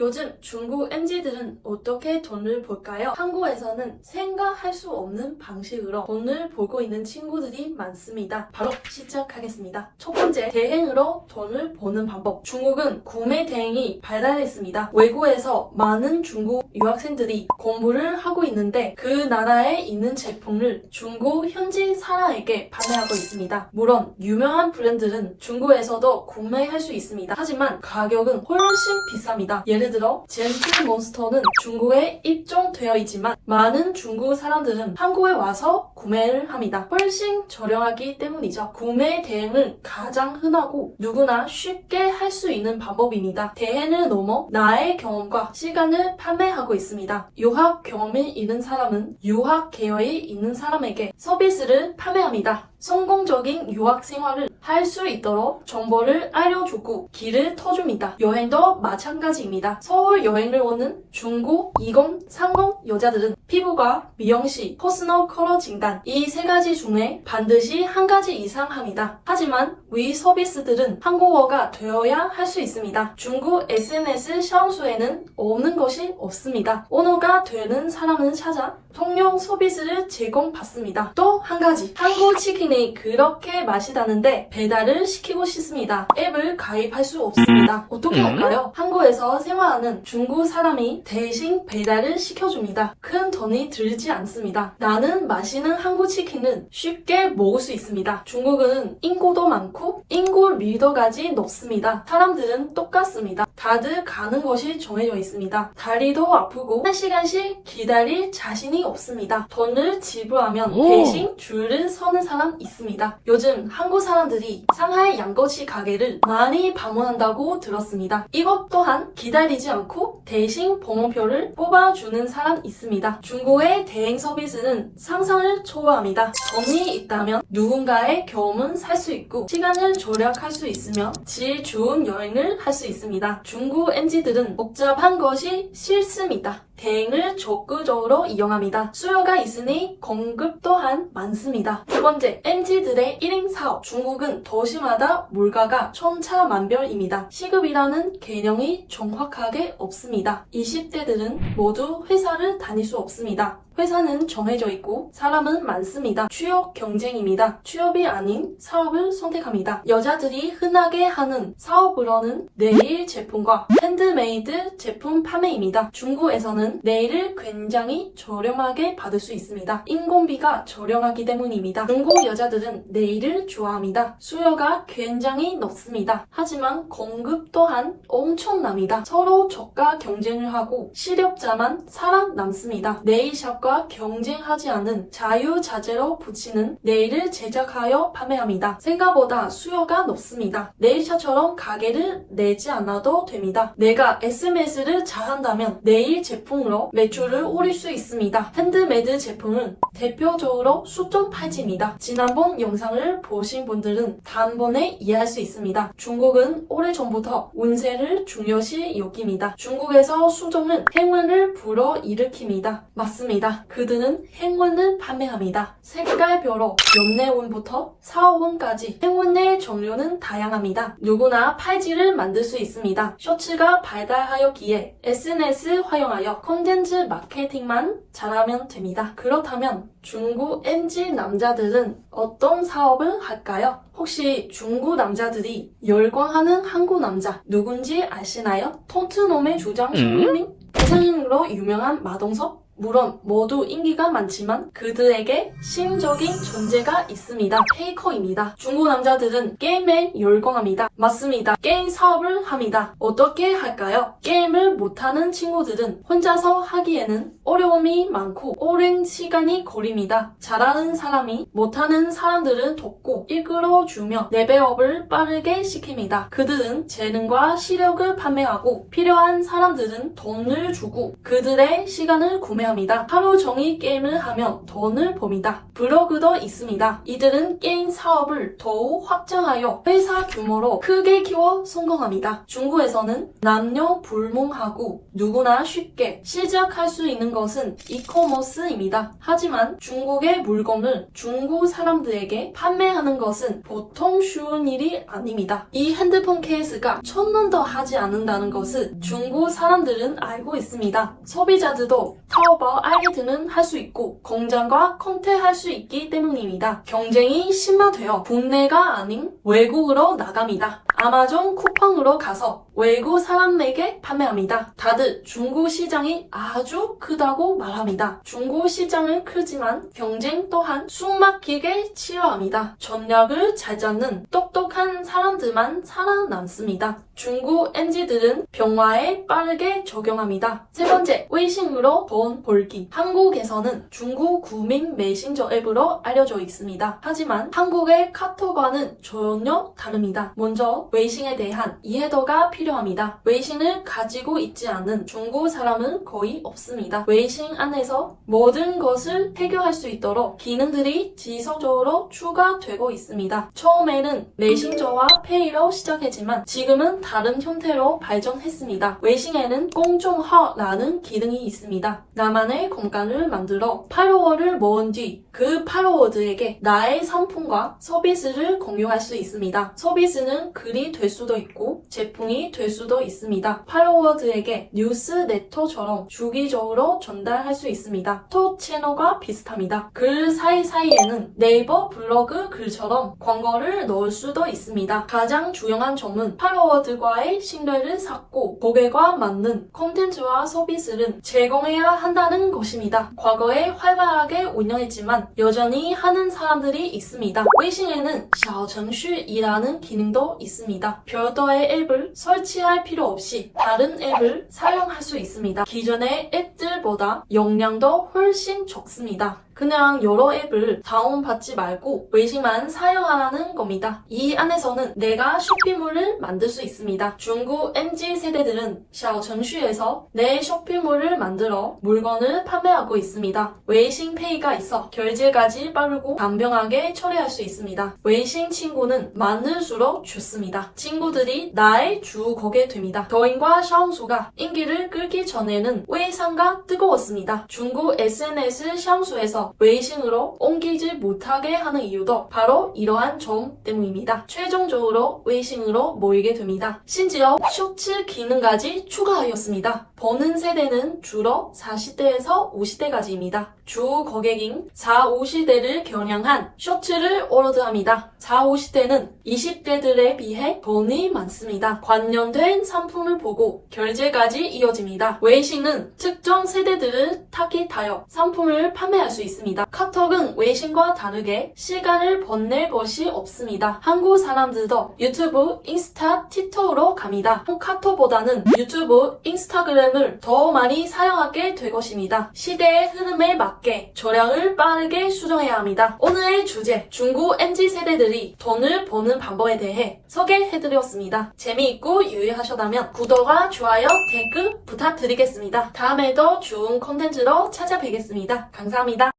요즘 중국 MZ들은 어떻게 돈을 벌까요? 한국에서는 생각할 수 없는 방식으로 돈을 벌고 있는 친구들이 많습니다. 바로 시작하겠습니다. 첫 번째, 대행으로 돈을 버는 방법. 중국은 구매 대행이 발달했습니다. 외국에서 많은 중국 유학생들이 공부를 하고 있는데 그 나라에 있는 제품을 중국 현지 사람에게 판매하고 있습니다. 물론 유명한 브랜드는 중국에서도 구매할 수 있습니다. 하지만 가격은 훨씬 비쌉니다. 예를 들어 젠틀몬스터는 중국에 입점되어 있지만 많은 중국 사람들은 한국에 와서 구매를 합니다. 훨씬 저렴하기 때문이죠. 구매 대행은 가장 흔하고 누구나 쉽게 할 수 있는 방법입니다. 대행을 넘어 나의 경험과 시간을 판매하고 있습니다. 유학 경험이 있는 사람은 유학 계획이 있는 사람에게 서비스를 판매합니다. 성공적인 유학 생활을 할 수 있도록 정보를 알려주고 길을 터줍니다. 여행도 마찬가지입니다. 서울 여행을 오는 중고 20, 30 여자들은 피부과 미용실, 퍼스널 컬러 진단 이 세 가지 중에 반드시 한 가지 이상 합니다. 하지만 위 서비스들은 한국어가 되어야 할 수 있습니다. 중국 SNS 샤오수에는 없는 것이 없습니다. 언어가 되는 사람을 찾아 통용 서비스를 제공받습니다. 또 한 가지, 한국 치킨이 그렇게 맛있다는데 배달을 시키고 싶습니다. 앱을 가입할 수 없습니다. 어떻게 할까요? 한국에서 생활하는 중국 사람이 대신 배달을 시켜줍니다. 큰 돈이 들지 않습니다. 나는 맛있는 한국 치킨은 쉽게 먹을 수 있습니다. 중국은 인구도 많고 인구 밀도까지 높습니다. 사람들은 똑같습니다. 다들 가는 곳이 정해져 있습니다. 다리도 아프고 1시간씩 기다릴 자신이 없습니다. 돈을 지불하면 대신 줄을 서는 사람 있습니다. 요즘 한국 사람들이 상하이 양꼬치 가게를 많이 방문한다고 들었습니다. 이것 또한 기다리지 않고 대신 번호표를 뽑아주는 사람 있습니다. 중국의 대행 서비스는 상상을 초월합니다. 돈이 있다면 누군가의 경험은 살 수 있고 시간을 절약할 수 있으며 질 좋은 여행을 할 수 있습니다. 중국 MZ들은 복잡한 것이 싫습니다. 대행을 적극적으로 이용합니다. 수요가 있으니 공급 또한 많습니다. 두 번째, MZ들의 1인 사업. 중국은 도시마다 물가가 천차만별입니다. 시급이라는 개념이 정확하게 없습니다. 20대들은 모두 회사를 다닐 수 없습니다. 회사는 정해져 있고 사람은 많습니다. 취업 경쟁입니다. 취업이 아닌 사업을 선택합니다. 여자들이 흔하게 하는 사업으로는 네일 제품과 핸드메이드 제품 판매입니다. 중국에서는 네일을 굉장히 저렴하게 받을 수 있습니다. 인건비가 저렴하기 때문입니다. 중국 여자들은 네일을 좋아합니다. 수요가 굉장히 높습니다. 하지만 공급 또한 엄청납니다. 서로 저가 경쟁을 하고 실력자만 살아남습니다. 네일샵과 경쟁하지 않은 자유자재로 붙이는 네일을 제작하여 판매합니다. 생각보다 수요가 높습니다. 네일샵처럼 가게를 내지 않아도 됩니다. 내가 SMS를 잘한다면 네일 제품으로 매출을 올릴 수 있습니다. 핸드메이드 제품은 대표적으로 수점 팔찌입니다. 지난번 영상을 보신 분들은 단번에 이해할 수 있습니다. 중국은 오래전부터 운세를 중요시 여깁니다. 중국에서 수종은 행운을 불어일으킵니다. 맞습니다. 그들은 행운을 판매합니다. 색깔별로 연애운부터 사업운까지 행운의 종류는 다양합니다. 누구나 팔찌를 만들 수 있습니다. 쇼츠가 발달하였기에 SNS 활용하여 콘텐츠 마케팅만 잘하면 됩니다. 그렇다면 중국 MZ 남자들은 어떤 사업을 할까요? 혹시 중국 남자들이 열광하는 한국 남자 누군지 아시나요? 토트넘의 주장 손흥민? 대장으로 유명한 마동석? 물론 모두 인기가 많지만 그들에게 심적인 존재가 있습니다. 페이커입니다. 중국 남자들은 게임에 열광합니다. 맞습니다. 게임 사업을 합니다. 어떻게 할까요? 게임을 못하는 친구들은 혼자서 하기에는 어려움이 많고 오랜 시간이 걸립니다. 잘하는 사람이 못하는 사람들을 돕고 이끌어주며 레벨업을 빠르게 시킵니다. 그들은 재능과 시력을 판매하고 필요한 사람들은 돈을 주고 그들의 시간을 구매합니다. 판매합니다. 하루 종일 게임을 하면 돈을 법니다. 블로그도 있습니다. 이들은 게임 사업을 더욱 확장하여 회사 규모로 크게 키워 성공합니다. 중국에서는 남녀 불문하고 누구나 쉽게 시작할 수 있는 것은 이커머스입니다. 하지만 중국의 물건을 중국 사람들에게 판매하는 것은 보통 쉬운 일이 아닙니다. 이 핸드폰 케이스가 1,000원도 하지 않는다는 것을 중국 사람들은 알고 있습니다. 소비자들도 타오바오 알리드는 할 수 있고 공장과 컨택할 수 있기 때문입니다. 경쟁이 심화되어 국내가 아닌 외국으로 나갑니다. 아마존 쿠팡으로 가서 외국 사람에게 판매합니다. 다들 중국 시장이 아주 크다고 말합니다. 중국 시장은 크지만 경쟁 또한 숨막히게 치열합니다. 전략을 잘 잡는 똑똑한 사람들만 살아남습니다. 중국 MZ들은 병화에 빠르게 적용합니다. 세 번째, 웨이싱으로 돈 벌기. 한국에서는 중국 국민 메신저 앱으로 알려져 있습니다. 하지만 한국의 카톡과는 전혀 다릅니다. 먼저 웨이싱에 대한 이해도가 필요합니다. 웨이싱을 가지고 있지 않은 중국 사람은 거의 없습니다. 웨이싱 안에서 모든 것을 해결할 수 있도록 기능들이 지속적으로 추가되고 있습니다. 처음에는 메신저와 페이로 시작했지만 지금은 다른 형태로 발전했습니다. 웨이싱에는 공众号라는 기능이 있습니다. 나만의 공간을 만들어 팔로워를 모은 뒤 그 팔로워들에게 나의 상품과 서비스를 공유할 수 있습니다. 서비스는 글이 될 수도 있고 제품이 될 수도 있습니다. 팔로워들에게 뉴스레터처럼 주기적으로 전달할 수 있습니다. 톡 채널과 비슷합니다. 글 사이사이에는 네이버 블로그 글처럼 광고를 넣을 수도 있습니다. 가장 중요한 점은 팔로워들과의 신뢰를 쌓고 고객과 맞는 콘텐츠와 서비스를 제공해야 한다는 것입니다. 과거에 활발하게 운영했지만 여전히 하는 사람들이 있습니다. 웨이싱에는 小程序이라는 기능도 있습니다. 별도의 앱을 설치할 필요 없이 다른 앱을 사용할 수 있습니다. 기존의 앱들보다 용량도 훨씬 적습니다. 그냥 여러 앱을 다운받지 말고 웨이싱만 사용하라는 겁니다. 이 안에서는 내가 쇼핑몰을 만들 수 있습니다. 중국 MZ 세대들은 小程序에서 내 쇼핑몰을 만들어 물건을 판매하고 있습니다. 웨이싱페이가 있어 결제까지 빠르고 간편하게 처리할 수 있습니다. 웨이싱 친구는 많을수록 좋습니다. 친구들이 나의 주 고객 됩니다. 더인과 샤오수가 인기를 끌기 전에는 웨이상가 뜨거웠습니다. 중국 SNS 샤오수에서 웨이싱으로 옮기지 못하게 하는 이유도 바로 이러한 점 때문입니다. 최종적으로 웨이싱으로 모이게 됩니다. 심지어 쇼츠 기능까지 추가하였습니다. 보는 세대는 주로 40대에서 50대까지입니다. 주 고객인 4, 50대를 겨냥한 쇼츠를 업로드합니다. 4, 50대는 20대들에 비해 돈이 많습니다. 관련된 상품을 보고 결제까지 이어집니다. 웨이싱은 특정 세대들을 타깃하여 상품을 판매할 수 있습니다. 카톡은 웨이싱과 다르게 시간을 보낼 것이 없습니다. 한국 사람들도 유튜브, 인스타, 틱톡으로 갑니다. 카톡보다는 유튜브, 인스타그램을 더 많이 사용하게 될 것입니다. 시대의 흐름에 맞게 전략을 빠르게 수정해야 합니다. 오늘의 주제, 중국 MZ 세대들이 돈을 버는 방법에 대해 소개해드렸습니다. 재미있고 유익하셨다면 구독과 좋아요, 댓글 부탁드리겠습니다. 다음에도 좋은 콘텐츠로 찾아뵙겠습니다. 감사합니다.